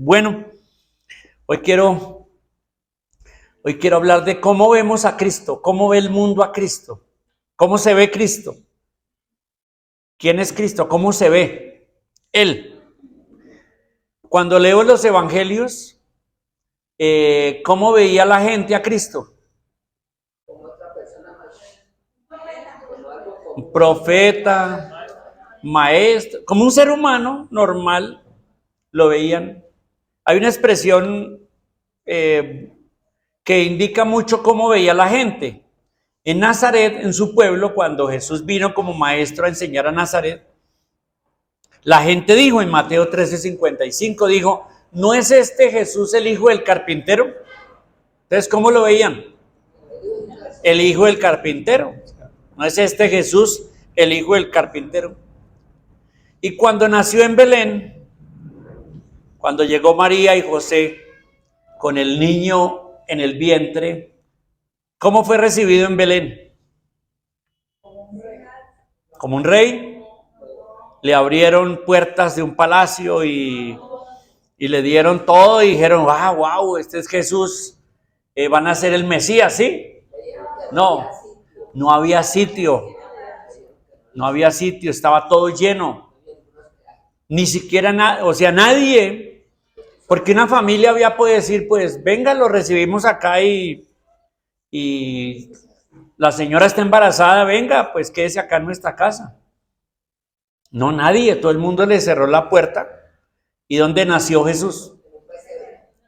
Bueno, hoy quiero, hoy quiero hablar de cómo vemos a Cristo, cómo ve el mundo a Cristo, cómo se ve Cristo, quién es Cristo, cómo se ve Él. Cuando leo los evangelios, ¿cómo veía la gente a Cristo? Un profeta, maestro, como un ser humano normal, lo veían. Hay una expresión que indica mucho cómo veía la gente. En Nazaret, en su pueblo, cuando Jesús vino como maestro a enseñar a Nazaret, la gente dijo en Mateo 13:55, dijo, ¿no es este Jesús el hijo del carpintero? Entonces, ¿cómo lo veían? El hijo del carpintero. ¿No es este Jesús el hijo del carpintero? Y cuando nació en Belén, cuando llegó María y José con el niño en el vientre, ¿cómo fue recibido en Belén? Como un rey. Le abrieron puertas de un palacio y le dieron todo y dijeron, wow, este es Jesús, van a ser el Mesías, ¿sí? No, no había sitio, estaba todo lleno, ni siquiera, nadie, porque una familia había podido decir, pues venga, lo recibimos acá y la señora está embarazada, venga, pues quédese acá en nuestra casa. No, nadie, todo el mundo le cerró la puerta. ¿Y dónde nació Jesús?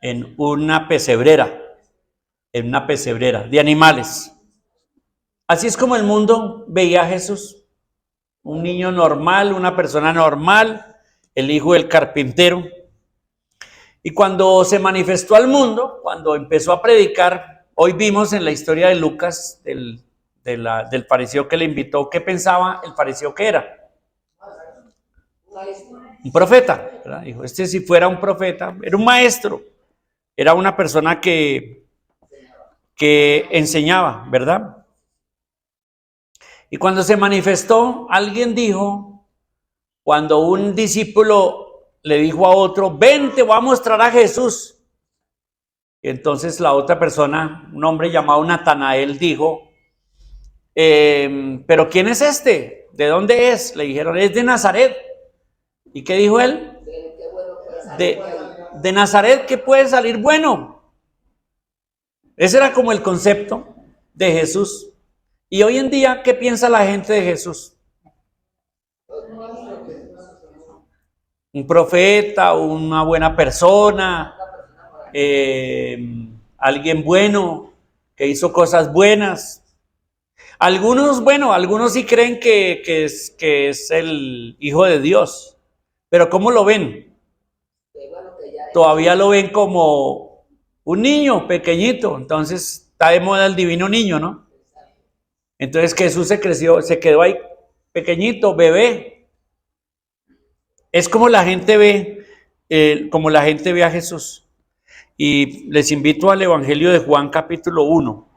En una pesebrera de animales. Así es como el mundo veía a Jesús, un niño normal, una persona normal, el hijo del carpintero. Y cuando se manifestó al mundo, cuando empezó a predicar, hoy vimos en la historia de Lucas, del fariseo que le invitó, ¿qué pensaba el fariseo que era? Un profeta, ¿verdad? Dijo, si fuera un profeta, era un maestro, era una persona que enseñaba, ¿verdad? Y cuando se manifestó, alguien dijo, cuando un discípulo le dijo a otro, ven, te voy a mostrar a Jesús. Y entonces la otra persona, un hombre llamado Natanael, dijo, pero ¿quién es este? ¿De dónde es? Le dijeron, es de Nazaret. ¿Y qué dijo él? De Nazaret, ¿qué puede salir bueno? Ese era como el concepto de Jesús. Y hoy en día, ¿qué piensa la gente de Jesús? Un profeta, una buena persona, alguien bueno, que hizo cosas buenas. Algunos sí creen que es el Hijo de Dios. Pero ¿cómo lo ven? Todavía lo ven como un niño pequeñito. Entonces está de moda el divino niño, ¿no? Entonces Jesús se quedó ahí pequeñito, bebé. Es como la gente ve a Jesús. Y les invito al Evangelio de Juan capítulo 1.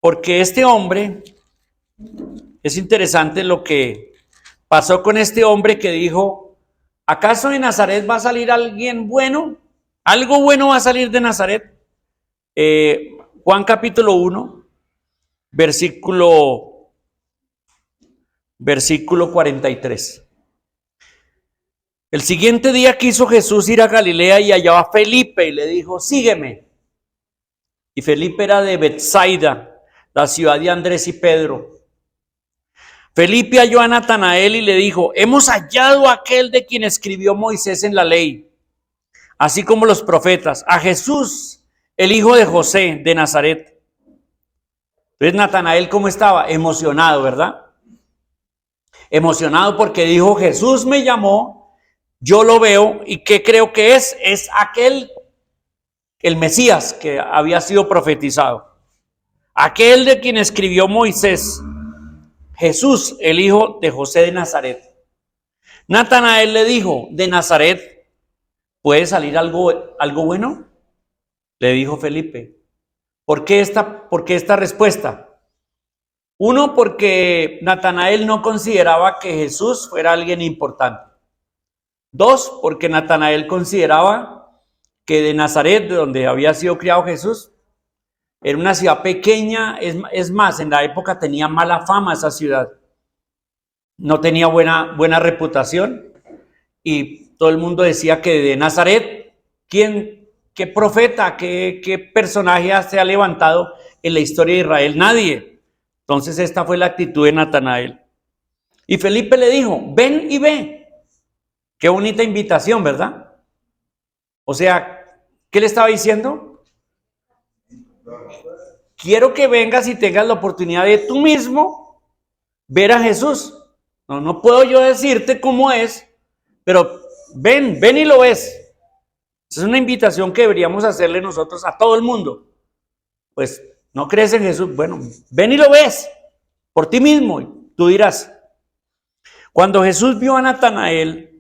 Porque este hombre, es interesante lo que pasó con este hombre que dijo, ¿acaso de Nazaret va a salir alguien bueno? ¿Algo bueno va a salir de Nazaret? Juan capítulo 1, versículo 43. El siguiente día quiso Jesús ir a Galilea y halló a Felipe y le dijo, sígueme. Y Felipe era de Betsaida, la ciudad de Andrés y Pedro. Felipe halló a Natanael y le dijo, hemos hallado a aquel de quien escribió Moisés en la ley, así como los profetas, a Jesús, el hijo de José de Nazaret. Entonces Natanael, ¿cómo estaba? Emocionado, ¿verdad? Emocionado porque dijo, Jesús me llamó, yo lo veo, y ¿qué creo que es? Es aquel, el Mesías que había sido profetizado, aquel de quien escribió Moisés, Jesús, el hijo de José de Nazaret. Natanael le dijo, ¿de Nazaret puede salir algo bueno? Le dijo Felipe. ¿Por qué esta respuesta? Uno, porque Natanael no consideraba que Jesús fuera alguien importante. Dos, porque Natanael consideraba que de Nazaret, de donde había sido criado Jesús, era una ciudad pequeña. Es más, en la época tenía mala fama esa ciudad. No tenía buena reputación. Y todo el mundo decía que de Nazaret, qué profeta, qué personaje se ha levantado en la historia de Israel? Nadie. Entonces esta fue la actitud de Natanael. Y Felipe le dijo, ven y ve. Qué bonita invitación, ¿verdad? O sea, ¿qué le estaba diciendo? Quiero que vengas y tengas la oportunidad de tú mismo ver a Jesús. No puedo yo decirte cómo es, pero ven y lo ves. Es una invitación que deberíamos hacerle nosotros a todo el mundo. Pues, ¿no crees en Jesús? Bueno, ven y lo ves por ti mismo. Y tú dirás. Cuando Jesús vio a Natanael,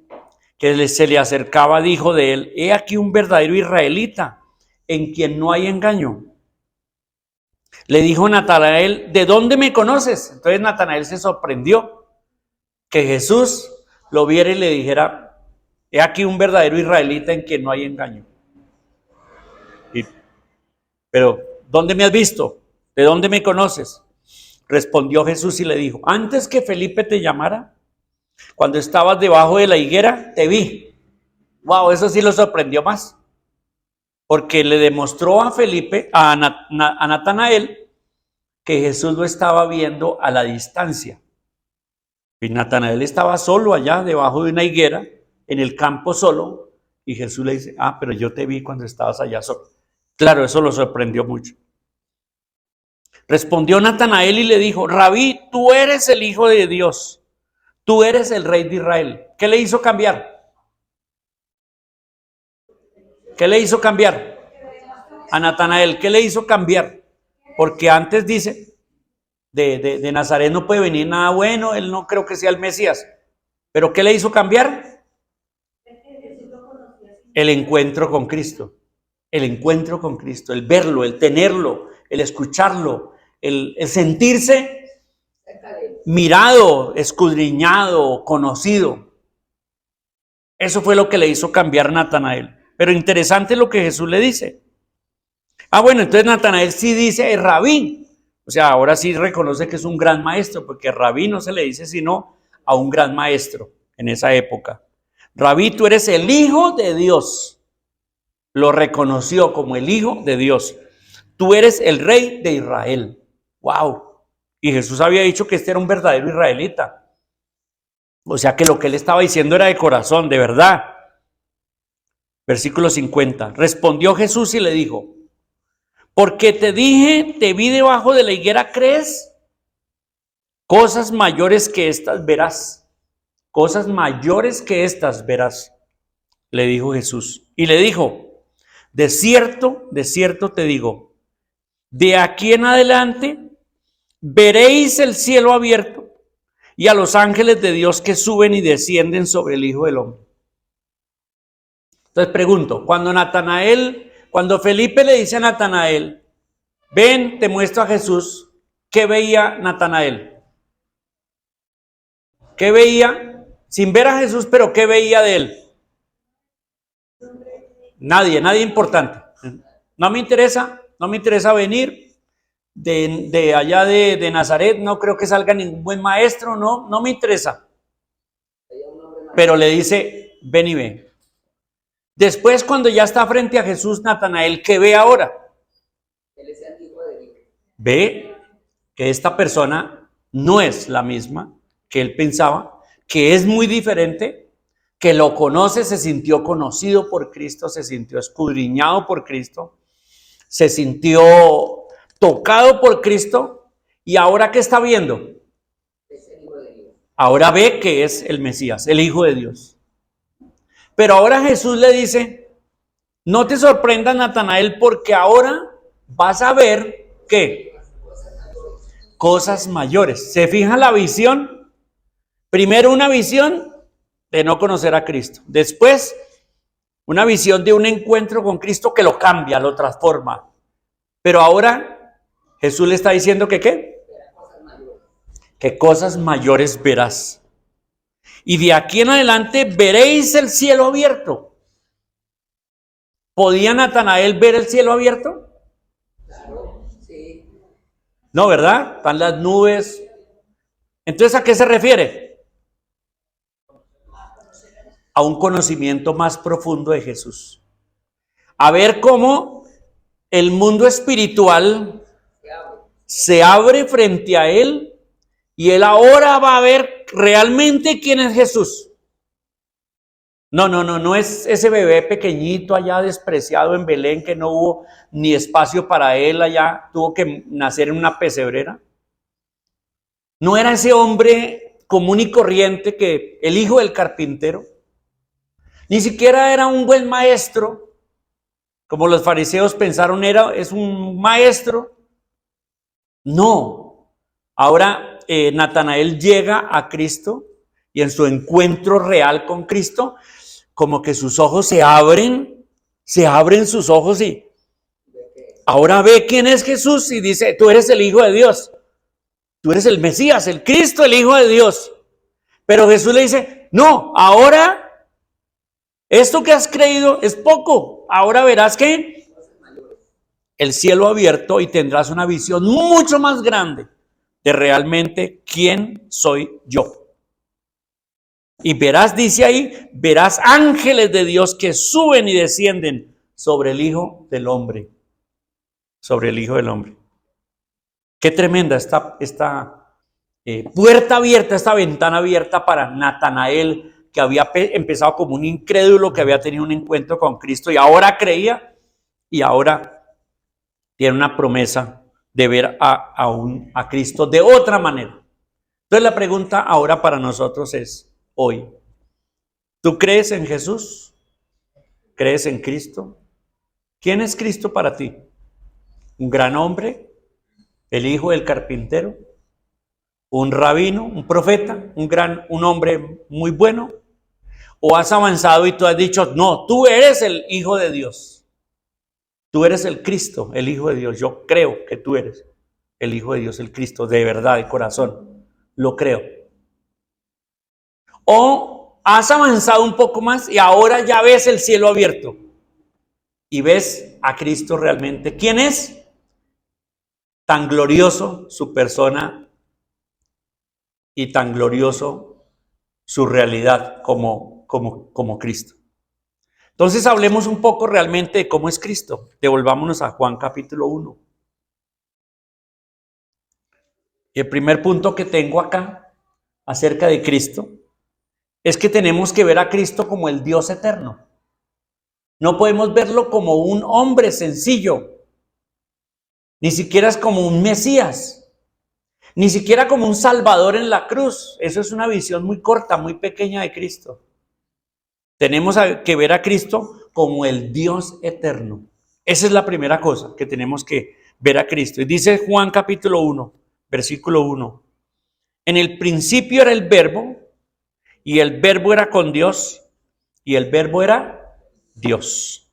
que se le acercaba, dijo de él, he aquí un verdadero israelita, en quien no hay engaño. Le dijo Natanael, ¿de dónde me conoces? Entonces Natanael se sorprendió que Jesús lo viera y le dijera, he aquí un verdadero israelita en quien no hay engaño. Pero, ¿dónde me has visto? ¿De dónde me conoces? Respondió Jesús y le dijo, antes que Felipe te llamara, cuando estabas debajo de la higuera, te vi. Wow, eso sí lo sorprendió más. Porque le demostró a Felipe, a Natanael, que Jesús lo estaba viendo a la distancia. Y Natanael estaba solo allá, debajo de una higuera, en el campo solo. Y Jesús le dice, pero yo te vi cuando estabas allá solo. Claro, eso lo sorprendió mucho. Respondió Natanael y le dijo, Rabí, tú eres el Hijo de Dios. Tú eres el Rey de Israel. ¿Qué le hizo cambiar? ¿Qué le hizo cambiar? A Natanael, ¿qué le hizo cambiar? Porque antes dice, de Nazaret no puede venir nada bueno, él no creo que sea el Mesías. ¿Pero qué le hizo cambiar? El encuentro con Cristo. El encuentro con Cristo, el verlo, el tenerlo, el escucharlo, el sentirse mirado, escudriñado, conocido. Eso fue lo que le hizo cambiar a Natanael. Pero interesante lo que Jesús le dice. Bueno, entonces Natanael sí dice rabí. O sea, ahora sí reconoce que es un gran maestro, porque rabí no se le dice sino a un gran maestro en esa época. Rabí, tú eres el Hijo de Dios. Lo reconoció como el Hijo de Dios. Tú eres el Rey de Israel. ¡Wow! Y Jesús había dicho que este era un verdadero israelita. O sea que lo que él estaba diciendo era de corazón, de verdad. Versículo 50. Respondió Jesús y le dijo, porque te dije, te vi debajo de la higuera, ¿crees? Cosas mayores que estas verás. Cosas mayores que estas verás, le dijo Jesús. Y le dijo, de cierto te digo, de aquí en adelante veréis el cielo abierto y a los ángeles de Dios que suben y descienden sobre el Hijo del Hombre. Entonces pregunto, cuando Felipe le dice a Natanael, ven, te muestro a Jesús, ¿qué veía Natanael? ¿Qué veía? Sin ver a Jesús, pero ¿qué veía de él? Nadie importante. No me interesa venir de allá de Nazaret, no creo que salga ningún buen maestro, no me interesa. Pero le dice, ven y ve. Después, cuando ya está frente a Jesús, Natanael, ¿qué ve ahora? Ve que esta persona no es la misma que él pensaba, que es muy diferente, que lo conoce, se sintió conocido por Cristo, se sintió escudriñado por Cristo, se sintió tocado por Cristo. ¿Y ahora qué está viendo? Ahora ve que es el Mesías, el Hijo de Dios. Pero ahora Jesús le dice, no te sorprendas, Natanael, porque ahora vas a ver ¿qué? Cosas mayores. ¿Se fija la visión? Primero una visión de no conocer a Cristo. Después una visión de un encuentro con Cristo que lo cambia, lo transforma. Pero ahora Jesús le está diciendo que ¿qué? Que cosas mayores verás. y de aquí en adelante veréis el cielo abierto. ¿Podía Natanael ver el cielo abierto? Claro, sí. No, ¿verdad? Están las nubes. Entonces, ¿a qué se refiere? A un conocimiento más profundo de Jesús. A ver cómo el mundo espiritual se abre frente a él y él ahora va a ver realmente quién es Jesús. No es ese bebé pequeñito allá despreciado en Belén que no hubo ni espacio para él allá, tuvo que nacer en una pesebrera. No era ese hombre común y corriente que el hijo del carpintero. Ni siquiera era un buen maestro, como los fariseos pensaron es un maestro. No. Ahora Natanael llega a Cristo y en su encuentro real con Cristo, como que sus ojos se abren sus ojos y ahora ve quién es Jesús y dice, tú eres el Hijo de Dios, tú eres el Mesías, el Cristo, el Hijo de Dios. Pero Jesús le dice, no, ahora esto que has creído es poco, ahora verás que el cielo abierto y tendrás una visión mucho más grande de realmente quién soy yo. Y verás, dice ahí, verás ángeles de Dios que suben y descienden sobre el Hijo del Hombre. Sobre el Hijo del Hombre. Qué tremenda esta puerta abierta, esta ventana abierta para Natanael, que había empezado como un incrédulo, que había tenido un encuentro con Cristo y ahora creía y ahora tiene una promesa de ver a Cristo de otra manera. Entonces la pregunta ahora para nosotros es, hoy, ¿tú crees en Jesús? ¿Crees en Cristo? ¿Quién es Cristo para ti? ¿Un gran hombre? ¿El hijo del carpintero? ¿Un rabino? ¿Un profeta? ¿Un hombre muy bueno? ¿O has avanzado y tú has dicho, no, tú eres el Hijo de Dios? Tú eres el Cristo, el Hijo de Dios. Yo creo que tú eres el Hijo de Dios, el Cristo, de verdad, de corazón. Lo creo. O has avanzado un poco más y ahora ya ves el cielo abierto y ves a Cristo realmente. ¿Quién es? Tan glorioso su persona y tan glorioso su realidad como Cristo. Entonces hablemos un poco realmente de cómo es Cristo. Devolvámonos a Juan capítulo 1. Y el primer punto que tengo acá acerca de Cristo es que tenemos que ver a Cristo como el Dios eterno. No podemos verlo como un hombre sencillo, ni siquiera es como un Mesías, ni siquiera como un Salvador en la cruz. Eso es una visión muy corta, muy pequeña de Cristo. Tenemos que ver a Cristo como el Dios eterno. Esa es la primera cosa que tenemos que ver a Cristo. Y dice Juan capítulo 1, versículo 1. En el principio era el verbo, y el verbo era con Dios, y el verbo era Dios.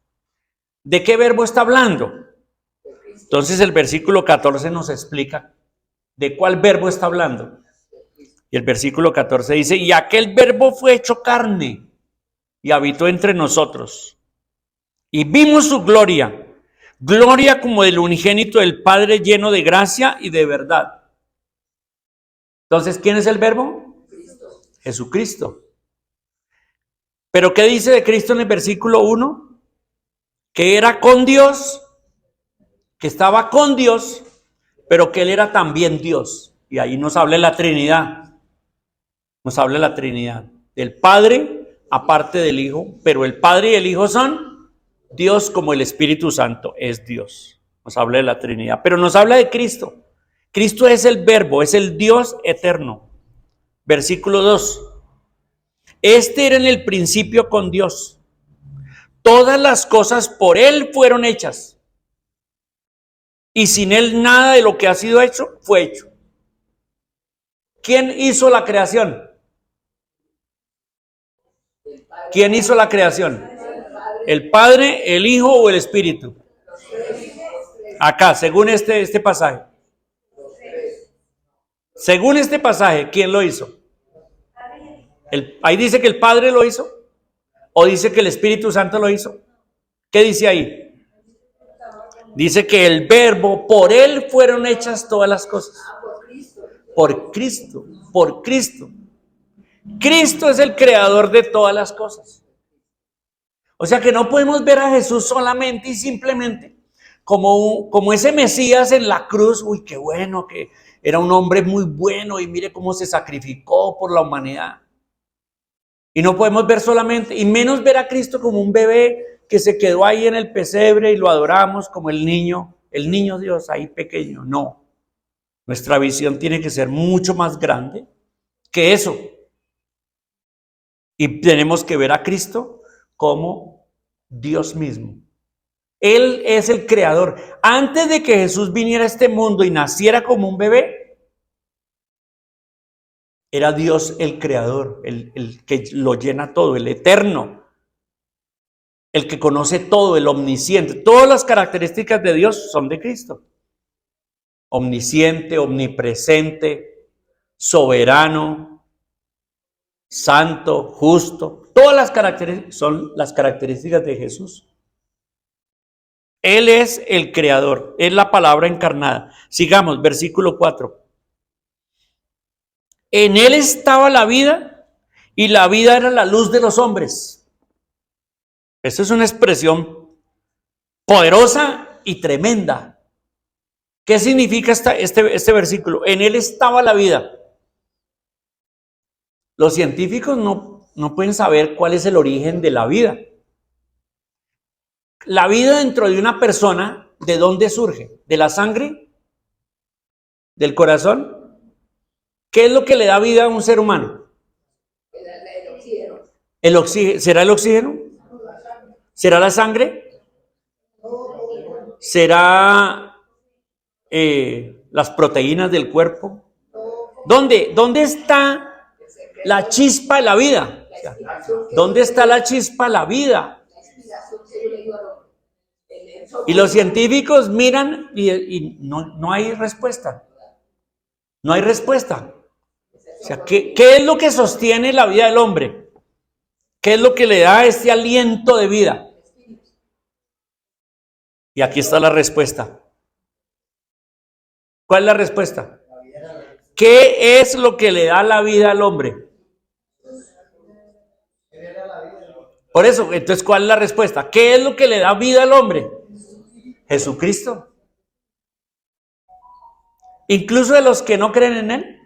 ¿De qué verbo está hablando? Entonces el versículo 14 nos explica de cuál verbo está hablando. Y el versículo 14 dice, y aquel verbo fue hecho carne y habitó entre nosotros. Y vimos su gloria, gloria como del unigénito del Padre, lleno de gracia y de verdad. Entonces, ¿quién es el verbo? Cristo. Jesucristo. ¿Pero qué dice de Cristo en el versículo 1? Que era con Dios, que estaba con Dios, pero que Él era también Dios. Y ahí nos habla la Trinidad. Nos habla la Trinidad. Del Padre, aparte del Hijo, pero el Padre y el Hijo son Dios, como el Espíritu Santo es Dios. Nos habla de la Trinidad, pero nos habla de Cristo. Cristo es el verbo, es el Dios eterno. Versículo 2. Este era en el principio con Dios. Todas las cosas por Él fueron hechas. Y sin Él nada de lo que ha sido hecho fue hecho. ¿Quién hizo la creación? ¿Quién hizo la creación? ¿El Padre, el Hijo o el Espíritu? Acá, según este pasaje. Según este pasaje, ¿quién lo hizo? Ahí dice que el Padre lo hizo, o dice que el Espíritu Santo lo hizo. ¿Qué dice ahí? Dice que el Verbo, por él fueron hechas todas las cosas. Por Cristo, por Cristo. Cristo es el creador de todas las cosas. O sea que no podemos ver a Jesús solamente y simplemente como ese Mesías en la cruz. Uy, qué bueno, que era un hombre muy bueno y mire cómo se sacrificó por la humanidad. Y no podemos ver solamente, y menos ver a Cristo como un bebé que se quedó ahí en el pesebre y lo adoramos como el niño Dios ahí pequeño. No, nuestra visión tiene que ser mucho más grande que eso. Y tenemos que ver a Cristo como Dios mismo. Él es el creador. Antes de que Jesús viniera a este mundo y naciera como un bebé, era Dios el creador, el que lo llena todo, el eterno, el que conoce todo, el omnisciente. Todas las características de Dios son de Cristo. Omnisciente, omnipresente, soberano, santo, justo. Todas las características son las características de Jesús. Él es el creador, es la palabra encarnada. Sigamos, versículo 4. En él estaba la vida y la vida era la luz de los hombres. Esa es una expresión poderosa y tremenda. ¿Qué significa este versículo? En él estaba la vida. Los científicos no pueden saber cuál es el origen de la vida. La vida dentro de una persona, ¿de dónde surge? ¿De la sangre? ¿Del corazón? ¿Qué es lo que le da vida a un ser humano? El oxígeno. ¿El oxígeno? ¿Será el oxígeno? ¿Será la sangre? ¿Será las proteínas del cuerpo? ¿Dónde está la chispa de la vida? ¿Dónde está la chispa de la vida? Y los científicos miran y no hay respuesta. No hay respuesta. O sea, ¿qué es lo que sostiene la vida del hombre? ¿Qué es lo que le da este aliento de vida? Y aquí está la respuesta. ¿Cuál es la respuesta? ¿Qué es lo que le da la vida al hombre? Por eso, entonces, ¿cuál es la respuesta? ¿Qué es lo que le da vida al hombre? Jesucristo. Incluso de los que no creen en él.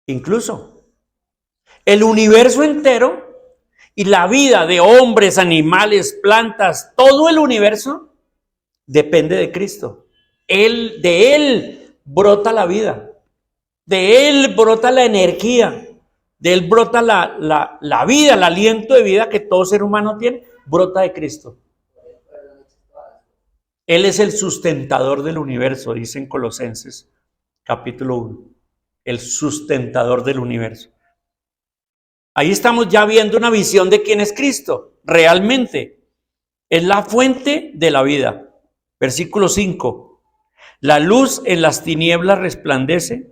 Incluso el universo entero y la vida de hombres, animales, plantas, todo el universo depende de Cristo. De él brota la vida, de él brota la energía, de él brota la vida, el aliento de vida que todo ser humano tiene, brota de Cristo. Él es el sustentador del universo, dice en Colosenses capítulo 1. El sustentador del universo. Ahí estamos ya viendo una visión de quién es Cristo. Realmente es la fuente de la vida. Versículo 5. La luz en las tinieblas resplandece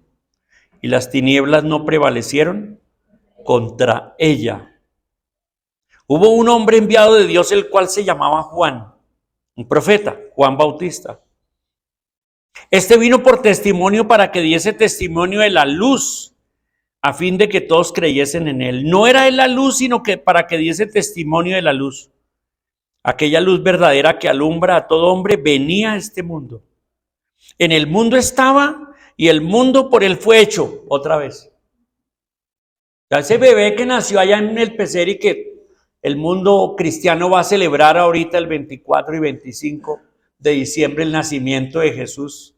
y las tinieblas no prevalecieron contra ella. Hubo un hombre enviado de Dios, el cual se llamaba Juan, un profeta, Juan Bautista. Este vino por testimonio para que diese testimonio de la luz, a fin de que todos creyesen en él. No era él la luz, sino que para que diese testimonio de la luz. Aquella luz verdadera que alumbra a todo hombre venía a este mundo. En el mundo estaba y el mundo por él fue hecho. Otra vez. Ya ese bebé que nació allá en el pesebre y que el mundo cristiano va a celebrar ahorita el 24 y 25 de diciembre el nacimiento de Jesús.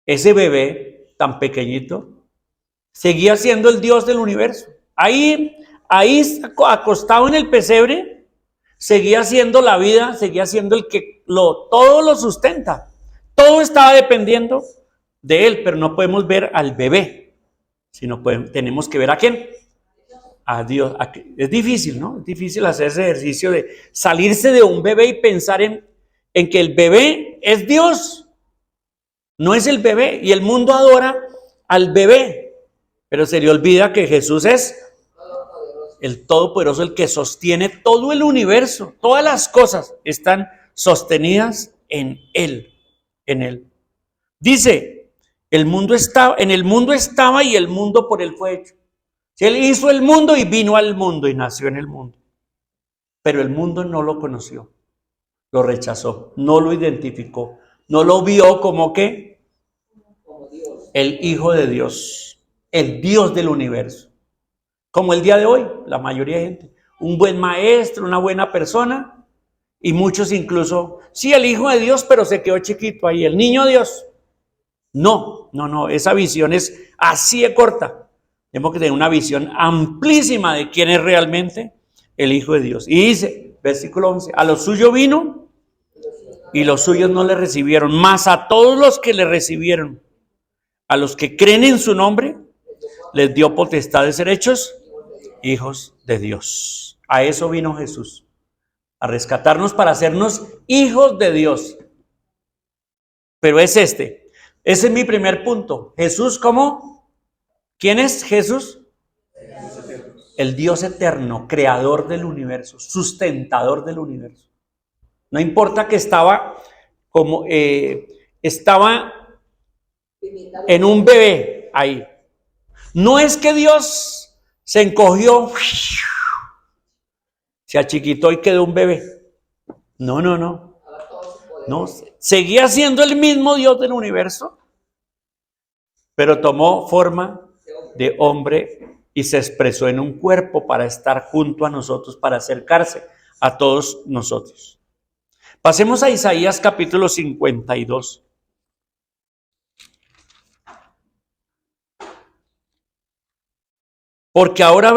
Ese bebé tan pequeñito seguía siendo el Dios del universo. Ahí acostado en el pesebre, seguía siendo la vida, seguía siendo el que todo lo sustenta. Todo estaba dependiendo de él, pero no podemos ver al bebé, sino tenemos que ver a quién. A Dios. Es difícil, ¿no? Es difícil hacer ese ejercicio de salirse de un bebé y pensar en que el bebé es Dios. No es el bebé. Y el mundo adora al bebé. Pero se le olvida que Jesús es todopoderoso. el Todopoderoso, el que sostiene todo el universo. Todas las cosas están sostenidas en Él, en Él. Dice, en el mundo estaba y el mundo por Él fue hecho. Él hizo el mundo y vino al mundo y nació en el mundo. Pero el mundo no lo conoció, lo rechazó, no lo identificó, no lo vio como ¿qué? Como Dios. El Hijo de Dios, el Dios del universo. Como el día de hoy, la mayoría de gente. Un buen maestro, una buena persona, y muchos incluso, sí, el Hijo de Dios, pero se quedó chiquito ahí, el niño Dios. No, esa visión es así de corta. Tenemos que tener una visión amplísima de quién es realmente el Hijo de Dios. Y dice, versículo 11, a lo suyo vino y los suyos no le recibieron, mas a todos los que le recibieron, a los que creen en su nombre, les dio potestad de ser hechos hijos de Dios. A eso vino Jesús, a rescatarnos para hacernos hijos de Dios. Pero ese es mi primer punto. Jesús, ¿cómo? ¿Quién es Jesús? El Dios eterno, creador del universo, sustentador del universo. No importa que estaba en un bebé ahí. No es que Dios se encogió, se achiquitó y quedó un bebé. No. Seguía siendo el mismo Dios del universo, pero tomó forma de hombre y se expresó en un cuerpo para estar junto a nosotros, para acercarse a todos nosotros. Pasemos a Isaías capítulo 52. Porque ahora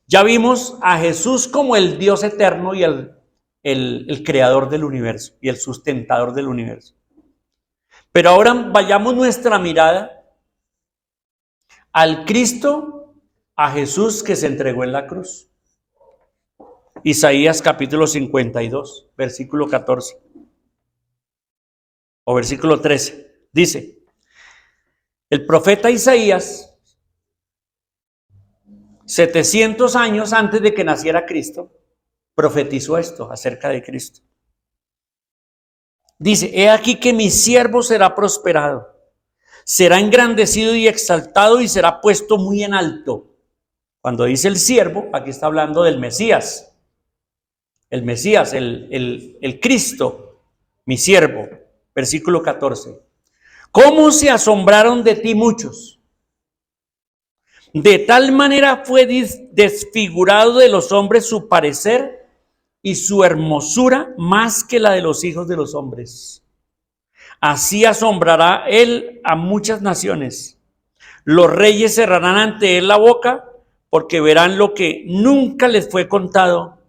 ya vimos a Jesús como el Dios eterno y el creador del universo y el sustentador del universo. Pero ahora vayamos nuestra mirada al Cristo, a Jesús que se entregó en la cruz. Isaías capítulo 52, versículo 14 o versículo 13. Dice, el profeta Isaías, 700 años antes de que naciera Cristo, profetizó esto acerca de Cristo. Dice, he aquí que mi siervo será prosperado, será engrandecido y exaltado y será puesto muy en alto. Cuando dice el siervo, aquí está hablando del Mesías. El Mesías, el Cristo, mi siervo. Versículo 14. ¿Cómo se asombraron de ti muchos? De tal manera fue desfigurado de los hombres su parecer y su hermosura más que la de los hijos de los hombres. Así asombrará él a muchas naciones. Los reyes cerrarán ante él la boca porque verán lo que nunca les fue contado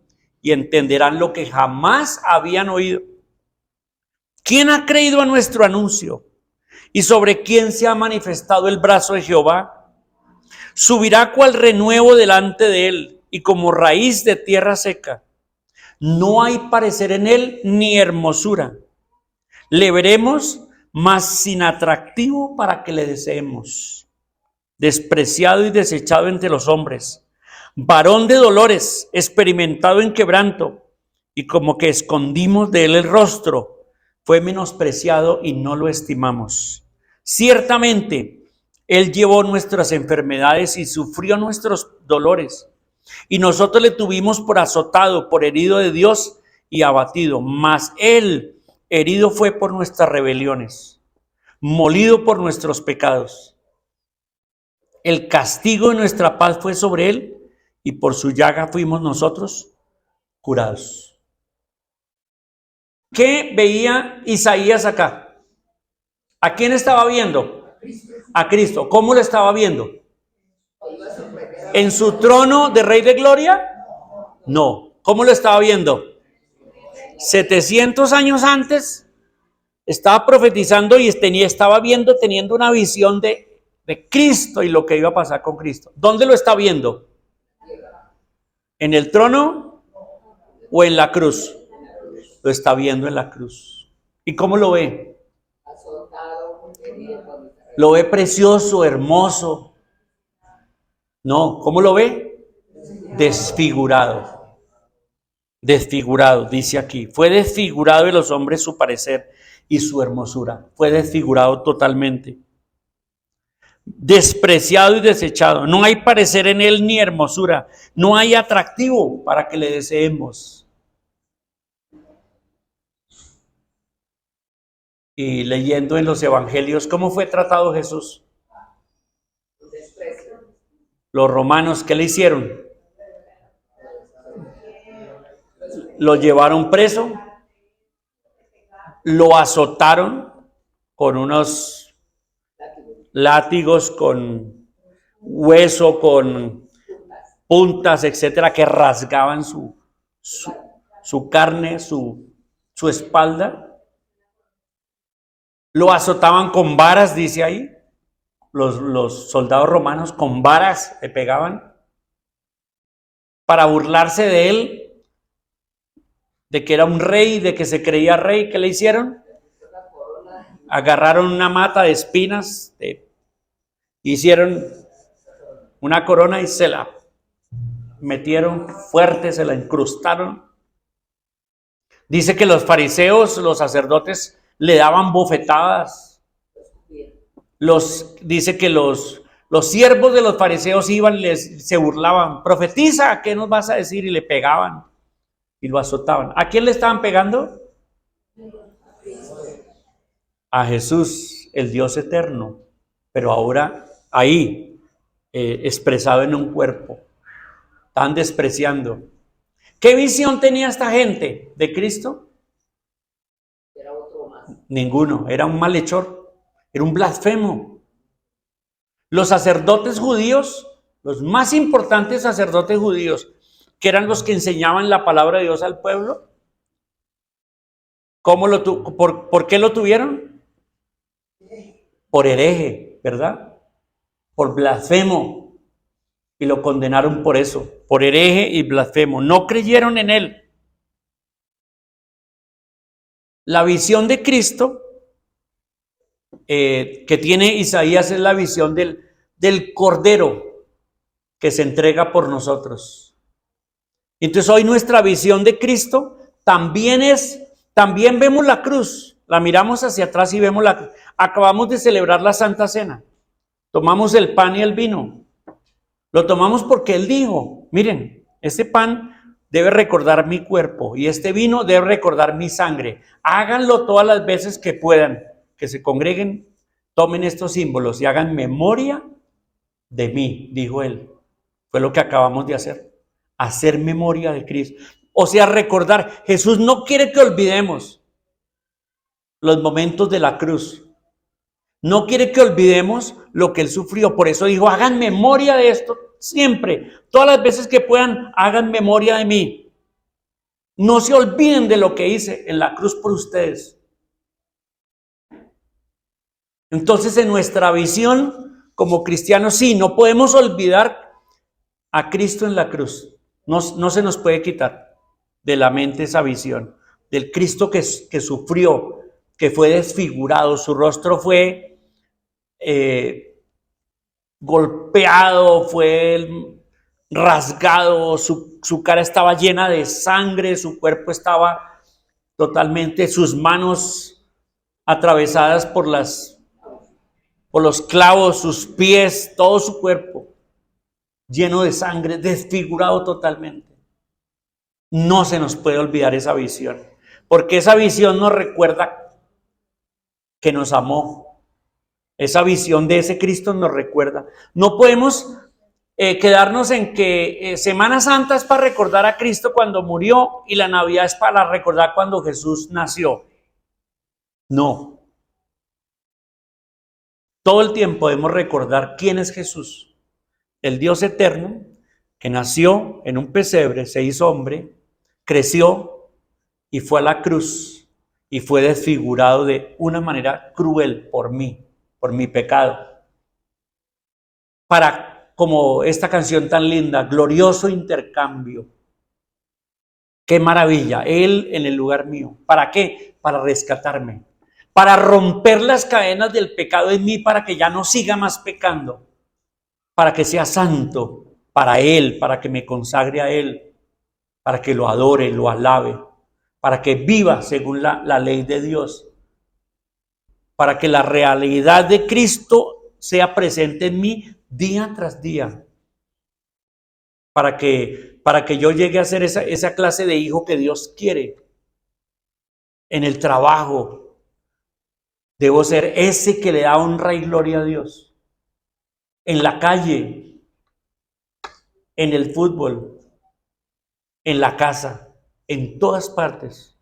y entenderán lo que jamás habían oído. ¿Quién ha creído a nuestro anuncio? ¿Y sobre quién se ha manifestado el brazo de Jehová? Subirá cual renuevo delante de él y como raíz de tierra seca. No hay parecer en él ni hermosura. Le veremos, mas sin atractivo para que le deseemos. Despreciado y desechado entre los hombres. Varón de dolores, experimentado en quebranto. Y como que escondimos de él el rostro. Fue menospreciado y no lo estimamos. Ciertamente, él llevó nuestras enfermedades y sufrió nuestros dolores. Y nosotros le tuvimos por azotado, por herido de Dios y abatido. Mas él herido fue por nuestras rebeliones, molido por nuestros pecados. El castigo de nuestra paz fue sobre él y por su llaga fuimos nosotros curados. ¿Qué veía Isaías acá? ¿A quién estaba viendo? A Cristo. ¿Cómo lo estaba viendo? ¿En su trono de Rey de Gloria? No. ¿Cómo lo estaba viendo? 700 años antes estaba profetizando y teniendo una visión de Cristo y lo que iba a pasar con Cristo. ¿Dónde lo está viendo? ¿En el trono o en la cruz? Lo está viendo en la cruz. ¿Y cómo lo ve? Lo ve precioso, hermoso, No, ¿cómo lo ve? Desfigurado. Desfigurado, dice aquí. Fue desfigurado de los hombres su parecer y su hermosura. Fue desfigurado totalmente. Despreciado y desechado. No hay parecer en él ni hermosura. No hay atractivo para que le deseemos. Y leyendo en los evangelios, ¿cómo fue tratado Jesús? Los romanos, ¿qué le hicieron? Lo llevaron preso, lo azotaron con unos látigos, con hueso, con puntas, etcétera, que rasgaban su carne, su espalda. Lo azotaban con varas, dice ahí. Los soldados romanos con varas le pegaban para burlarse de él, de que era un rey, de que se creía rey. ¿Qué le hicieron? Agarraron una mata de espinas, hicieron una corona y se la metieron fuerte, se la incrustaron. Dice que los fariseos, los sacerdotes, le daban bofetadas. Dice que los siervos de los fariseos iban, se burlaban. Profetiza, ¿qué nos vas a decir? Y le pegaban y lo azotaban. ¿A quién le estaban pegando? A Jesús, el Dios eterno, pero ahora ahí, expresado en un cuerpo. Estaban despreciando. ¿Qué visión tenía esta gente de Cristo? Ninguno, era un malhechor, era un blasfemo. Los sacerdotes judíos, los más importantes sacerdotes judíos, que eran los que enseñaban la palabra de Dios al pueblo, ¿por qué lo tuvieron? Por hereje, ¿verdad? Por blasfemo. Y lo condenaron por eso, por hereje y blasfemo. No creyeron en él. La visión de Cristo que tiene Isaías es la visión del Cordero que se entrega por nosotros. Entonces hoy nuestra visión de Cristo también vemos la cruz, la miramos hacia atrás y vemos acabamos de celebrar la Santa Cena, tomamos el pan y el vino, lo tomamos porque Él dijo, miren, este pan debe recordar mi cuerpo y este vino debe recordar mi sangre, háganlo todas las veces que puedan, que se congreguen, tomen estos símbolos y hagan memoria de mí, dijo Él. Fue lo que acabamos de hacer memoria de Cristo. O sea, recordar, Jesús no quiere que olvidemos los momentos de la cruz. No quiere que olvidemos lo que Él sufrió. Por eso dijo, hagan memoria de esto siempre. Todas las veces que puedan, hagan memoria de mí. No se olviden de lo que hice en la cruz por ustedes. Entonces, en nuestra visión como cristianos, sí, no podemos olvidar a Cristo en la cruz. No se nos puede quitar de la mente esa visión del Cristo que sufrió, que fue desfigurado, su rostro fue golpeado, fue rasgado, su cara estaba llena de sangre, su cuerpo estaba totalmente, sus manos atravesadas por los clavos, sus pies, todo su cuerpo lleno de sangre, desfigurado totalmente. No se nos puede olvidar esa visión, porque esa visión nos recuerda que nos amó. Esa visión de ese Cristo nos recuerda. No podemos quedarnos en que Semana Santa es para recordar a Cristo cuando murió y la Navidad es para recordar cuando Jesús nació. No. Todo el tiempo debemos recordar quién es Jesús, el Dios eterno que nació en un pesebre, se hizo hombre, creció y fue a la cruz y fue desfigurado de una manera cruel por mí, por mi pecado. Para, como esta canción tan linda, glorioso intercambio. Qué maravilla, Él en el lugar mío. ¿Para qué? Para rescatarme, para romper las cadenas del pecado en mí, para que ya no siga más pecando, para que sea santo para Él, para que me consagre a Él, para que lo adore, lo alabe, para que viva según la ley de Dios, para que la realidad de Cristo sea presente en mí día tras día, para que yo llegue a ser esa clase de hijo que Dios quiere. En el trabajo debo ser ese que le da honra y gloria a Dios. En la calle, en el fútbol, en la casa, en todas partes.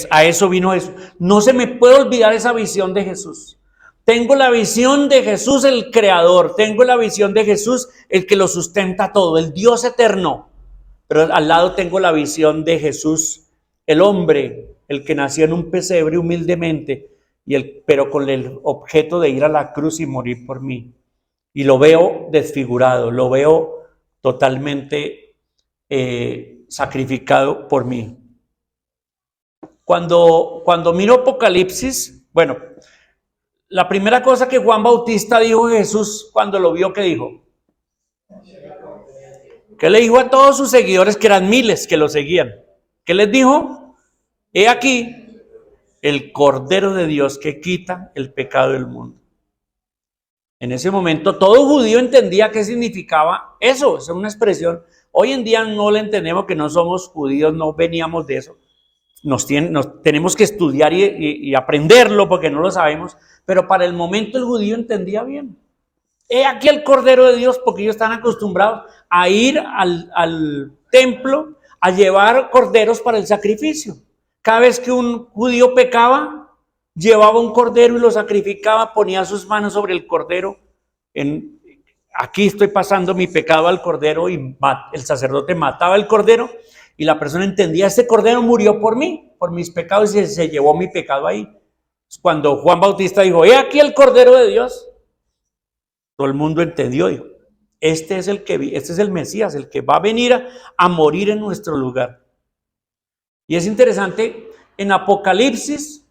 A eso vino eso. No se me puede olvidar esa visión de Jesús. Tengo la visión de Jesús el creador, tengo la visión de Jesús el que lo sustenta todo, el Dios eterno. Pero al lado tengo la visión de Jesús, el hombre, el que nació en un pesebre humildemente, pero con el objeto de ir a la cruz y morir por mí. Y lo veo desfigurado, lo veo totalmente sacrificado por mí. Cuando miro Apocalipsis, bueno, la primera cosa que Juan Bautista dijo a Jesús cuando lo vio, ¿qué dijo? ¿Qué le dijo a todos sus seguidores, que eran miles que lo seguían? ¿Qué les dijo? He aquí el Cordero de Dios que quita el pecado del mundo. En ese momento todo judío entendía qué significaba eso, es una expresión. Hoy en día no le entendemos, que no somos judíos, no veníamos de eso. Nos tenemos que estudiar y aprenderlo porque no lo sabemos, pero para el momento el judío entendía bien. He aquí el Cordero de Dios, porque ellos están acostumbrados a ir al templo a llevar corderos para el sacrificio. Cada vez que un judío pecaba, llevaba un cordero y lo sacrificaba, ponía sus manos sobre el cordero. Aquí estoy pasando mi pecado al cordero, y el sacerdote mataba el cordero. Y la persona entendía, este cordero murió por mí, por mis pecados, y se llevó mi pecado ahí. Cuando Juan Bautista dijo, he aquí el Cordero de Dios, todo el mundo entendió, dijo, este es el Mesías, el que va a venir a morir en nuestro lugar. Y es interesante, en Apocalipsis,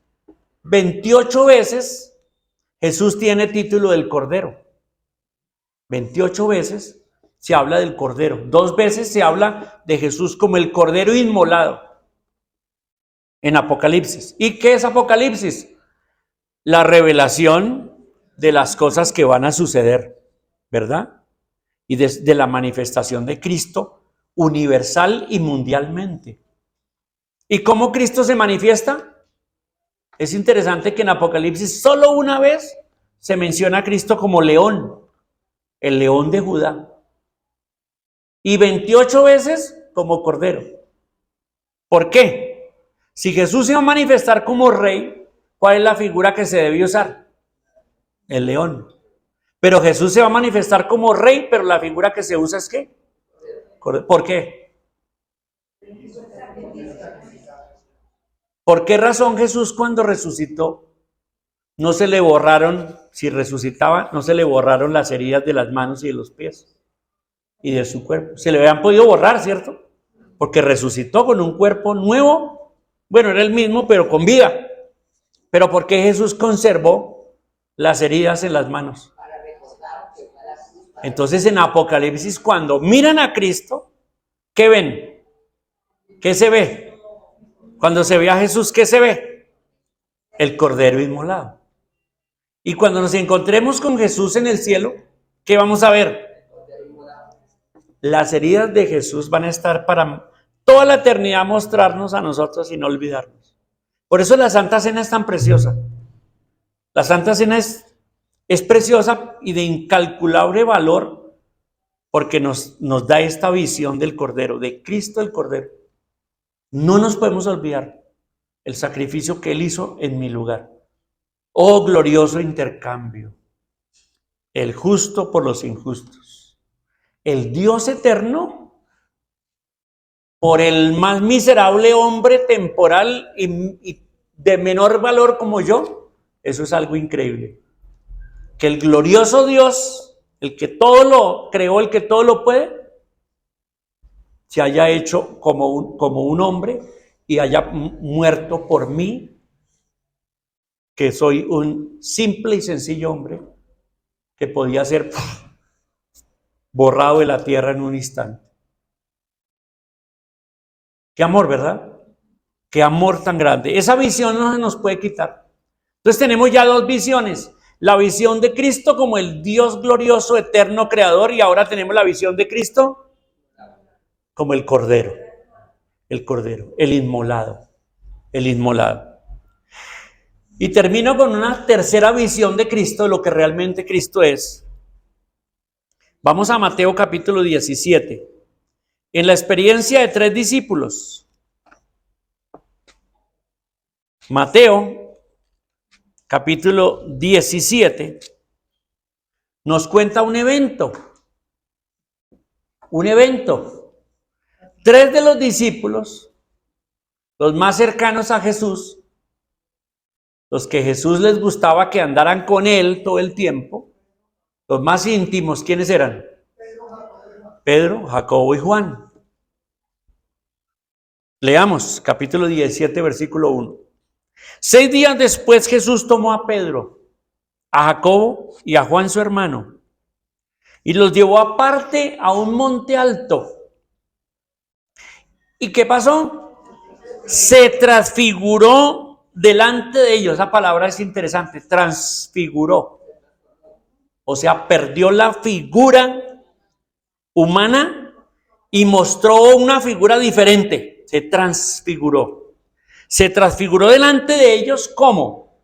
28 veces Jesús tiene título del Cordero. 28 veces se habla del Cordero. 2 veces se habla de Jesús como el Cordero inmolado en Apocalipsis. ¿Y qué es Apocalipsis? La revelación de las cosas que van a suceder, ¿verdad? Y de la manifestación de Cristo universal y mundialmente. ¿Y cómo Cristo se manifiesta? Es interesante que en Apocalipsis solo una vez se menciona a Cristo como león, el león de Judá. Y 28 veces como cordero. ¿Por qué? Si Jesús se va a manifestar como rey, ¿cuál es la figura que se debe usar? El león. Pero Jesús se va a manifestar como rey, pero la figura que se usa es ¿qué? ¿Por qué? ¿Por qué razón Jesús, cuando resucitó, no se le borraron, si resucitaba, no se le borraron las heridas de las manos y de los pies y de su cuerpo? Se le habían podido borrar, ¿cierto? Porque resucitó con un cuerpo nuevo. Bueno, era el mismo, pero con vida. Pero ¿por qué Jesús conservó las heridas en las manos? Entonces, en Apocalipsis, cuando miran a Cristo, ¿qué ven? ¿Qué se ve? Cuando se ve a Jesús, ¿qué se ve? El Cordero inmolado. Y cuando nos encontremos con Jesús en el cielo, ¿qué vamos a ver? Las heridas de Jesús van a estar para toda la eternidad, mostrarnos a nosotros y no olvidarnos. Por eso la Santa Cena es tan preciosa. La Santa Cena es preciosa y de incalculable valor, porque nos da esta visión del Cordero, de Cristo el Cordero. No nos podemos olvidar el sacrificio que Él hizo en mi lugar. Oh, glorioso intercambio. El justo por los injustos. El Dios eterno por el más miserable hombre temporal y de menor valor como yo. Eso es algo increíble. Que el glorioso Dios, el que todo lo creó, el que todo lo puede, se haya hecho como un hombre y haya muerto por mí, que soy un simple y sencillo hombre que podía ser borrado de la tierra en un instante. Qué amor, ¿verdad? Qué amor tan grande. Esa visión no se nos puede quitar. Entonces tenemos ya dos visiones. La visión de Cristo como el Dios glorioso, eterno, creador, y ahora tenemos la visión de Cristo como el Cordero, el inmolado, el inmolado. Y termino con una tercera visión de Cristo, de lo que realmente Cristo es. Vamos a Mateo capítulo 17. En la experiencia de 3 discípulos. Mateo capítulo 17 nos cuenta un evento. Un evento. 3 de los discípulos, los más cercanos a Jesús, los que Jesús les gustaba que andaran con él todo el tiempo, los más íntimos, ¿quiénes eran? Pedro, Jacobo y Juan. Leamos capítulo 17, versículo 1. 6 días después Jesús tomó a Pedro, a Jacobo y a Juan su hermano, y los llevó aparte a un monte alto. ¿Y qué pasó? Se transfiguró delante de ellos. Esa palabra es interesante, transfiguró. O sea, perdió la figura humana y mostró una figura diferente. Se transfiguró. Se transfiguró delante de ellos, ¿cómo?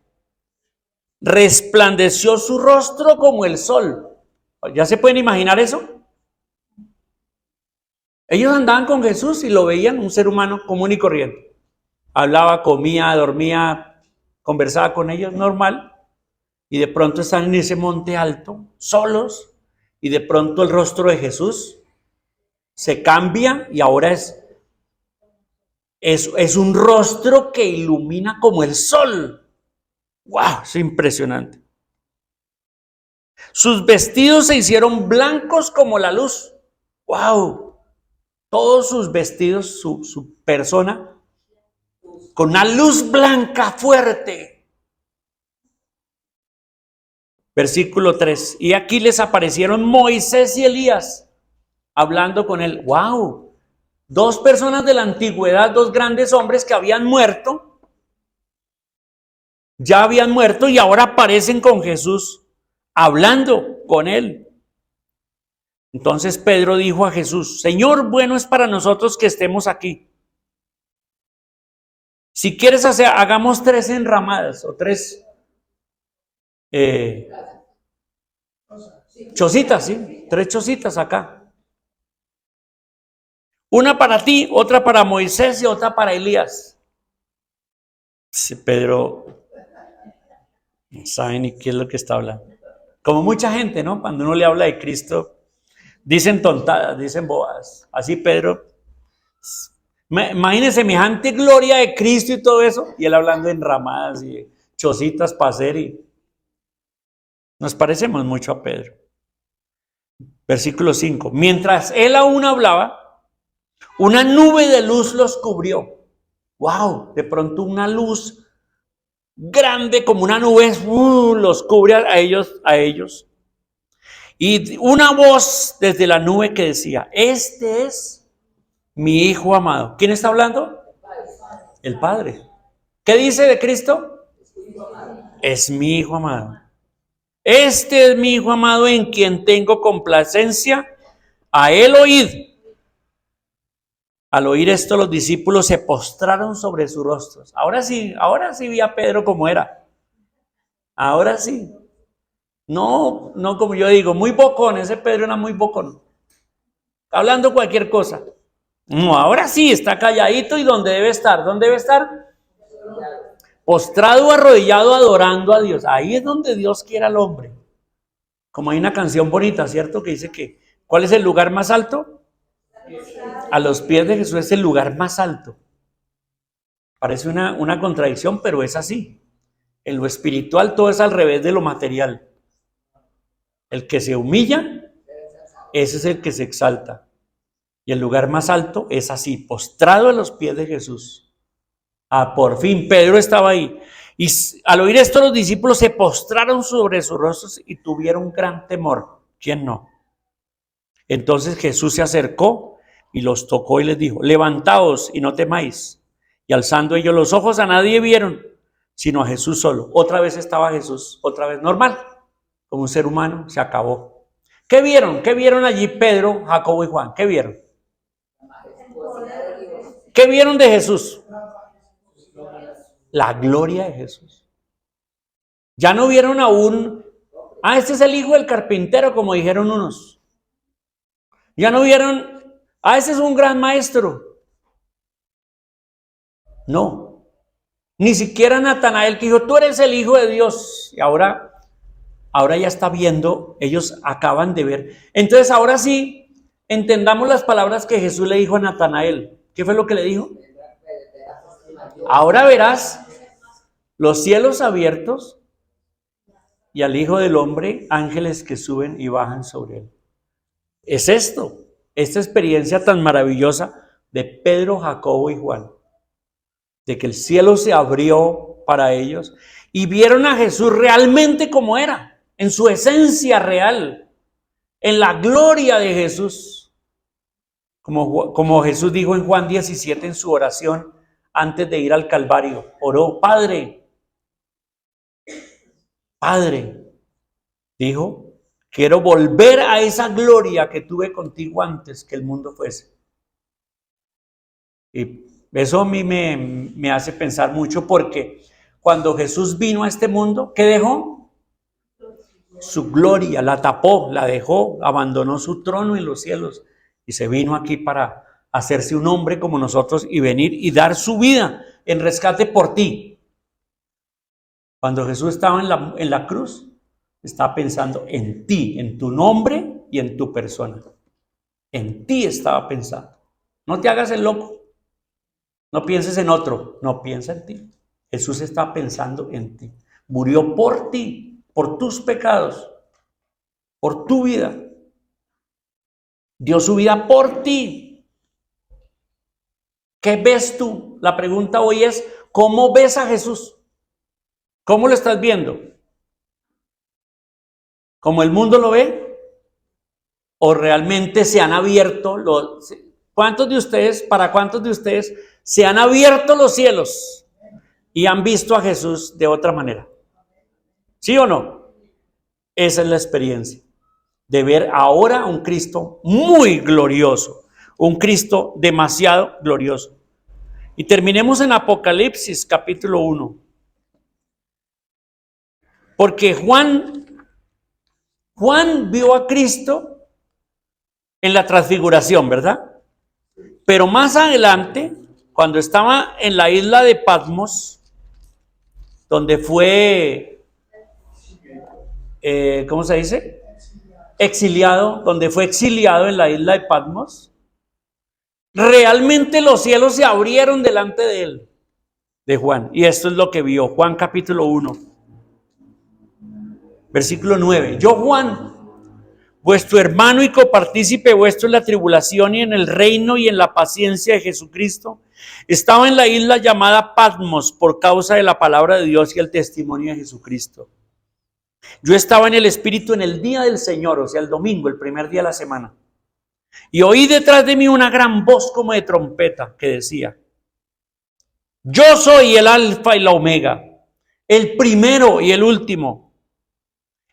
Resplandeció su rostro como el sol. ¿Ya se pueden imaginar eso? Ellos andaban con Jesús y lo veían un ser humano común y corriente. Hablaba, comía, dormía, conversaba con ellos normal. Y de pronto están en ese monte alto, solos. Y de pronto el rostro de Jesús se cambia y ahora es un rostro que ilumina como el sol. ¡Wow! Es impresionante. Sus vestidos se hicieron blancos como la luz. ¡Wow! Todos sus vestidos, su persona, con una luz blanca fuerte. Versículo 3. Y aquí les aparecieron Moisés y Elías, hablando con él. ¡Wow! 2 personas de la antigüedad, 2 grandes hombres que habían muerto. Ya habían muerto y ahora aparecen con Jesús, hablando con él. Entonces Pedro dijo a Jesús: Señor, bueno es para nosotros que estemos aquí. Si quieres hagamos 3 enramadas o 3 chocitas, ¿sí? 3 chocitas acá. Una para ti, otra para Moisés y otra para Elías. Sí, Pedro no sabe ni qué es lo que está hablando. Como mucha gente, ¿no? Cuando uno le habla de Cristo, dicen tontadas, dicen bobadas. Así Pedro, imagínense semejante gloria de Cristo y todo eso, y él hablando en ramadas y chocitas para hacer, y nos parecemos mucho a Pedro. Versículo 5. Mientras él aún hablaba, una nube de luz los cubrió. ¡Wow! De pronto una luz grande como una nube los cubre a ellos. Y una voz desde la nube que decía: este es mi Hijo amado. ¿Quién está hablando? El Padre. ¿Qué dice de Cristo? Es mi Hijo amado. Este es mi Hijo amado en quien tengo complacencia. A él oíd. Al oír esto, los discípulos se postraron sobre sus rostros. Ahora sí vi a Pedro como era. Ahora sí. No como yo digo, muy bocón. Ese Pedro era muy bocón. Hablando cualquier cosa. No, ahora sí, está calladito y donde debe estar. ¿Dónde debe estar? Postrado, arrodillado, adorando a Dios. Ahí es donde Dios quiere al hombre. Como hay una canción bonita, ¿cierto? Que dice que, ¿cuál es el lugar más alto? A los pies de Jesús es el lugar más alto. Parece una contradicción, pero es así. En lo espiritual todo es al revés de lo material. El que se humilla, ese es el que se exalta. Y el lugar más alto es así, postrado a los pies de Jesús. Por fin, Pedro estaba ahí. Y al oír esto, los discípulos se postraron sobre sus rostros y tuvieron gran temor. ¿Quién no? Entonces Jesús se acercó y los tocó y les dijo: levantaos y no temáis. Y alzando ellos los ojos, a nadie vieron, sino a Jesús solo. Otra vez estaba Jesús, otra vez normal, como un ser humano. Se acabó. ¿Qué vieron? ¿Qué vieron allí Pedro, Jacobo y Juan? ¿Qué vieron? ¿Qué vieron de Jesús? La gloria de Jesús. Ya no vieron aún, este es el hijo del carpintero, como dijeron unos. Ya no vieron, ese es un gran maestro. No, ni siquiera Natanael, que dijo: tú eres el hijo de Dios. Y ahora ya está viendo, ellos acaban de ver. Entonces ahora sí, entendamos las palabras que Jesús le dijo a Natanael. ¿Qué fue lo que le dijo? Ahora verás los cielos abiertos y al Hijo del Hombre, ángeles que suben y bajan sobre él. Es esto, esta experiencia tan maravillosa de Pedro, Jacobo y Juan, de que el cielo se abrió para ellos y vieron a Jesús realmente como era, en su esencia real, en la gloria de Jesús. Como Jesús dijo en Juan 17 en su oración antes de ir al Calvario, oró: Padre, dijo, quiero volver a esa gloria que tuve contigo antes que el mundo fuese. Y eso a mí me hace pensar mucho, porque cuando Jesús vino a este mundo, ¿qué dejó? Su gloria, la tapó, la dejó, abandonó su trono en los cielos y se vino aquí para hacerse un hombre como nosotros y venir y dar su vida en rescate por ti. Cuando Jesús estaba en la cruz, estaba pensando en ti, en tu nombre y en tu persona. En ti estaba pensando. No te hagas el loco. No pienses en otro. No, piensa en ti. Jesús está pensando en ti. Murió por ti, por tus pecados, por tu vida. Dio su vida por ti. ¿Qué ves tú? La pregunta hoy es: ¿cómo ves a Jesús? ¿Cómo lo estás viendo? ¿Como el mundo lo ve? ¿O realmente se han abierto para cuántos de ustedes se han abierto los cielos y han visto a Jesús de otra manera? ¿Sí o no? Esa es la experiencia de ver ahora un Cristo muy glorioso, un Cristo demasiado glorioso. Y terminemos en Apocalipsis capítulo 1. Porque Juan vio a Cristo en la transfiguración, ¿verdad? Pero más adelante, cuando estaba en la isla de Patmos, donde fue, ¿cómo se dice? Exiliado, donde fue exiliado en la isla de Patmos, realmente los cielos se abrieron delante de él, de Juan. Y esto es lo que vio Juan capítulo 1, versículo 9. Yo, Juan, vuestro hermano y copartícipe vuestro en la tribulación y en el reino y en la paciencia de Jesucristo, estaba en la isla llamada Patmos por causa de la palabra de Dios y el testimonio de Jesucristo. Yo estaba en el Espíritu en el día del Señor, o sea, el domingo, el primer día de la semana, y oí detrás de mí una gran voz como de trompeta que decía: yo soy el Alfa y la Omega, el primero y el último.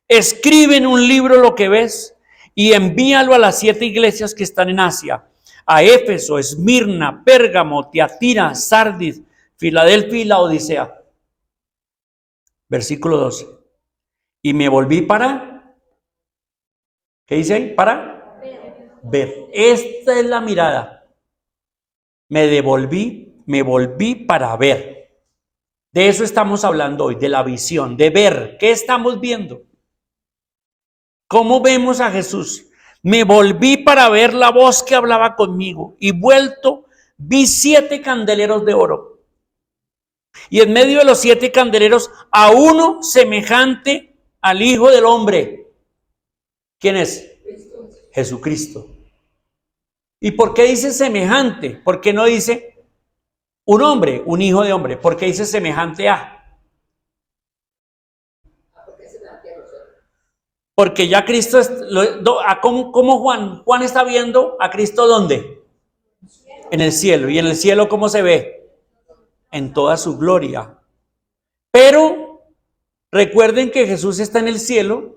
Escribe en un libro lo que ves y envíalo a las 7 iglesias que están en Asia: a Éfeso, Esmirna, Pérgamo, Tiatira, Sardis, Filadelfia y Laodicea. Versículo 12. Y me volví para, ¿qué dice ahí? Para ver. Esta es la mirada. Me volví para ver. De eso estamos hablando hoy, de la visión, de ver. ¿Qué estamos viendo? ¿Cómo vemos a Jesús? Me volví para ver la voz que hablaba conmigo, y vuelto vi 7 candeleros de oro. Y en medio de los 7 candeleros a uno semejante al Hijo del Hombre. ¿Quién es? Jesucristo. ¿Y por qué dice semejante? ¿Por qué no dice un hombre, un hijo de hombre? ¿Por qué dice semejante a? Porque ya Cristo, ¿cómo Juan está viendo a Cristo dónde? En el cielo. ¿Y en el cielo cómo se ve? En toda su gloria. Pero recuerden que Jesús está en el cielo,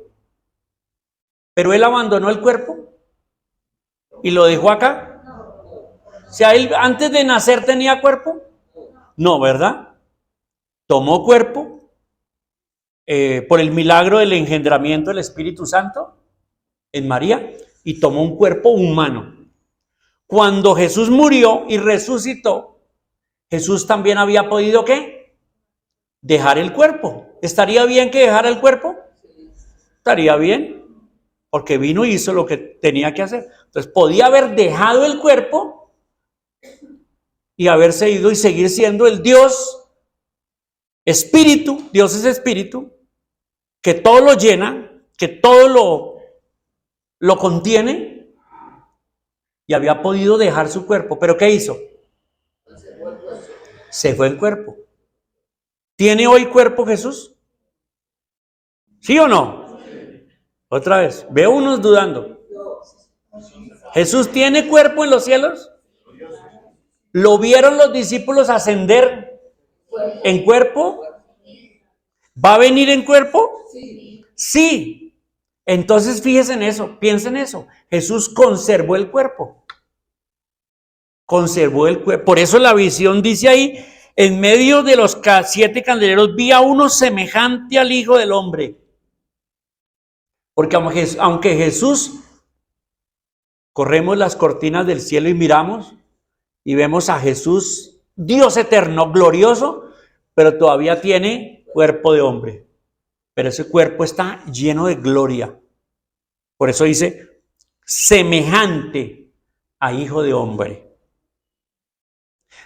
pero él abandonó el cuerpo y lo dejó acá. O sea, él antes de nacer tenía cuerpo. No, ¿verdad? Tomó cuerpo por el milagro del engendramiento del Espíritu Santo en María y tomó un cuerpo humano. Cuando Jesús murió y resucitó, Jesús también había podido ¿qué? Dejar el cuerpo. ¿Estaría bien que dejara el cuerpo? Estaría bien, porque vino y hizo lo que tenía que hacer. Entonces podía haber dejado el cuerpo y haberse ido y seguir siendo el Dios espíritu. Dios es espíritu, que todo lo llena, que todo lo contiene, y había podido dejar su cuerpo. ¿Pero qué hizo? Se fue en cuerpo. ¿Tiene hoy cuerpo Jesús? ¿Sí o no? Otra vez, veo unos dudando. ¿Jesús tiene cuerpo en los cielos? ¿Lo vieron los discípulos ascender en cuerpo? ¿Va a venir en cuerpo? Sí. Entonces fíjense en eso, piensen en eso. Jesús conservó el cuerpo. Conservó el cuerpo. Por eso la visión dice ahí, en medio de los 7 candeleros vi a uno semejante al Hijo del Hombre. Porque aunque Jesús, corremos las cortinas del cielo y miramos y vemos a Jesús, Dios eterno, glorioso, pero todavía tiene cuerpo de hombre. Pero ese cuerpo está lleno de gloria. Por eso dice, semejante a Hijo de Hombre.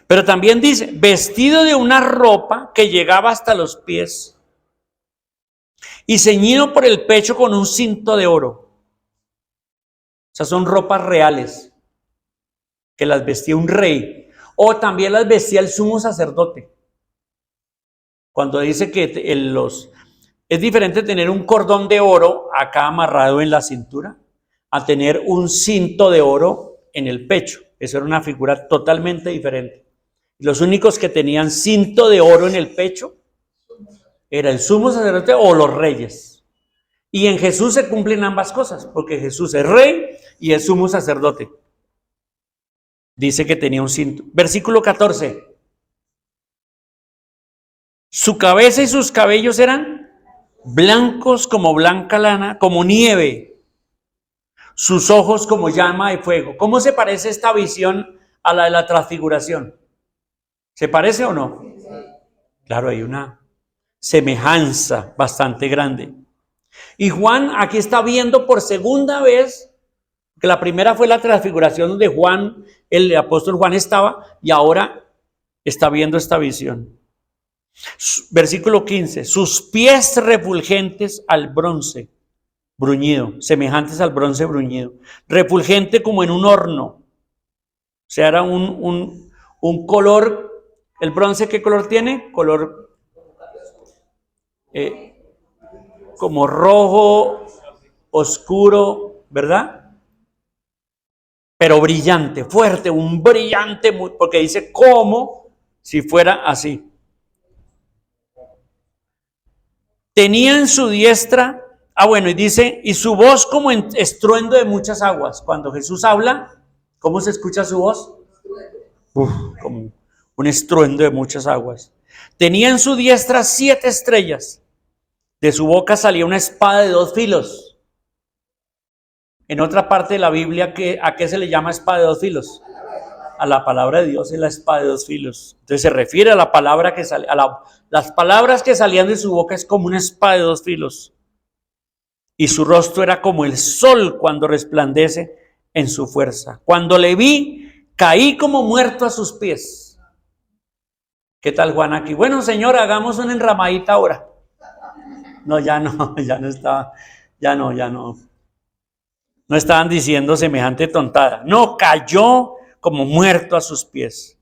Pero también dice, vestido de una ropa que llegaba hasta los pies y ceñido por el pecho con un cinto de oro. O sea, son ropas reales que las vestía un rey, o también las vestía el sumo sacerdote. Cuando dice que es diferente tener un cordón de oro acá amarrado en la cintura a tener un cinto de oro en el pecho. Eso era una figura totalmente diferente. Los únicos que tenían cinto de oro en el pecho era el sumo sacerdote o los reyes. Y en Jesús se cumplen ambas cosas, porque Jesús es rey y es sumo sacerdote. Dice que tenía un cinto. Versículo 14. Su cabeza y sus cabellos eran blancos como blanca lana, como nieve. Sus ojos como llama de fuego. ¿Cómo se parece esta visión a la de la transfiguración? ¿Se parece o no? Claro, hay una semejanza bastante grande. Y Juan aquí está viendo por segunda vez, que la primera fue la transfiguración donde Juan, el apóstol Juan estaba, y ahora está viendo esta visión. Versículo 15, sus pies refulgentes al bronce bruñido, semejantes al bronce bruñido, refulgente como en un horno. O sea, era un color. ¿El bronce qué color tiene? Color como rojo, oscuro, ¿verdad? Pero brillante, fuerte, un brillante, porque dice como si fuera así. Tenía en su diestra, y dice, y su voz como en estruendo de muchas aguas. Cuando Jesús habla, ¿cómo se escucha su voz? Como un estruendo de muchas aguas. Tenía en su diestra 7 estrellas. De su boca salía una espada de 2 filos. En otra parte de la Biblia, ¿a qué se le llama espada de 2 filos? A la palabra de Dios es la espada de 2 filos. Entonces se refiere a la palabra que sale, las palabras que salían de su boca es como una espada de 2 filos. Y su rostro era como el sol cuando resplandece en su fuerza. Cuando le vi, caí como muerto a sus pies. ¿Qué tal Juan aquí? Bueno, señor, hagamos una enramadita ahora. No, ya no estaba, ya no. No estaban diciendo semejante tontada. No, cayó como muerto a sus pies.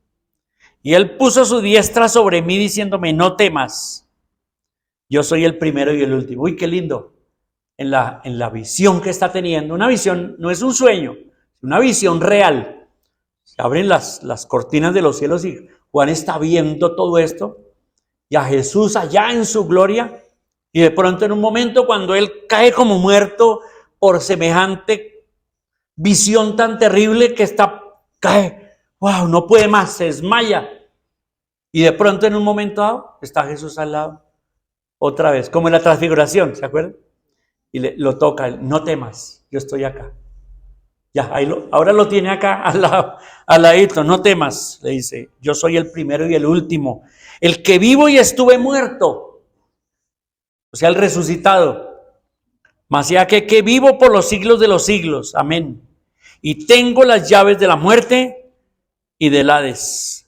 Y él puso su diestra sobre mí diciéndome, no temas. Yo soy el primero y el último. Uy, qué lindo. en la visión que está teniendo. Una visión no es un sueño, es una visión real. Se abren las cortinas de los cielos y Juan está viendo todo esto y a Jesús allá en su gloria, y de pronto en un momento cuando él cae como muerto por semejante visión tan terrible que cae, wow, no puede más, se desmaya, y de pronto en un momento dado está Jesús al lado, otra vez, como en la transfiguración, ¿se acuerdan? Y lo toca, no temas, yo estoy acá. Ya, ahora lo tiene acá al ladito, no temas, le dice, yo soy el primero y el último, el que vivo y estuve muerto, o sea, el resucitado, mas ya que vivo por los siglos de los siglos, amén, y tengo las llaves de la muerte y del Hades.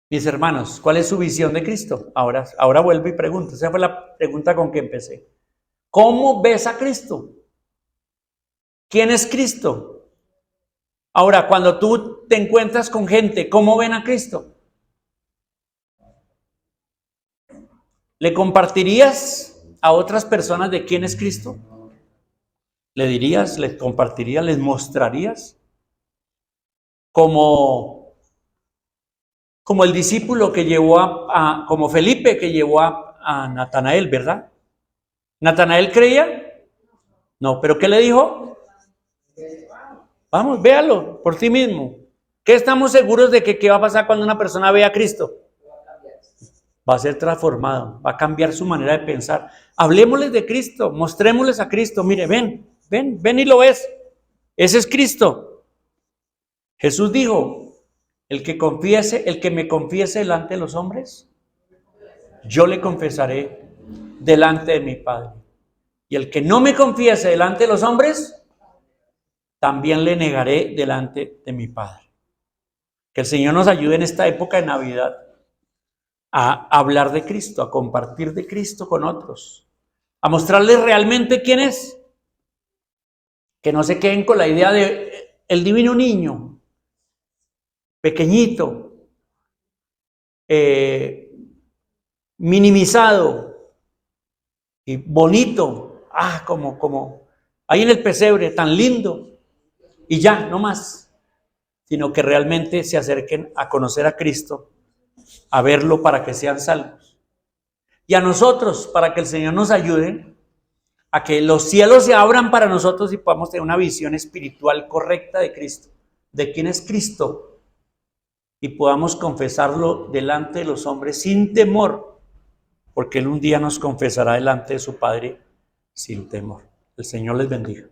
Mis hermanos, ¿cuál es su visión de Cristo? Ahora vuelvo y pregunto, esa fue la pregunta con que empecé. ¿Cómo ves a Cristo? ¿Quién es Cristo? Ahora, cuando tú te encuentras con gente, ¿cómo ven a Cristo? ¿Le compartirías a otras personas de quién es Cristo? ¿Le dirías, les compartirías, les mostrarías? Como el discípulo que llevó como Felipe que llevó a Natanael, ¿verdad? ¿Natanael creía? No, pero ¿qué le dijo? Vamos, véalo por ti mismo. ¿Qué estamos seguros de que qué va a pasar cuando una persona vea a Cristo? Va a ser transformado, va a cambiar su manera de pensar. Hablemosles de Cristo, mostrémosles a Cristo. Mire, ven y lo ves. Ese es Cristo. Jesús dijo, el que me confiese delante de los hombres, yo le confesaré delante de mi Padre. Y el que no me confiese delante de los hombres, también le negaré delante de mi Padre. Que el Señor nos ayude en esta época de Navidad a hablar de Cristo, a compartir de Cristo con otros, a mostrarles realmente quién es. Que no se queden con la idea de el divino niño, pequeñito, minimizado y bonito, como ahí en el pesebre, tan lindo, y ya, no más, sino que realmente se acerquen a conocer a Cristo, a verlo para que sean salvos. Y a nosotros, para que el Señor nos ayude a que los cielos se abran para nosotros y podamos tener una visión espiritual correcta de Cristo, de quién es Cristo, y podamos confesarlo delante de los hombres sin temor, porque Él un día nos confesará delante de su Padre sin temor. El Señor les bendiga.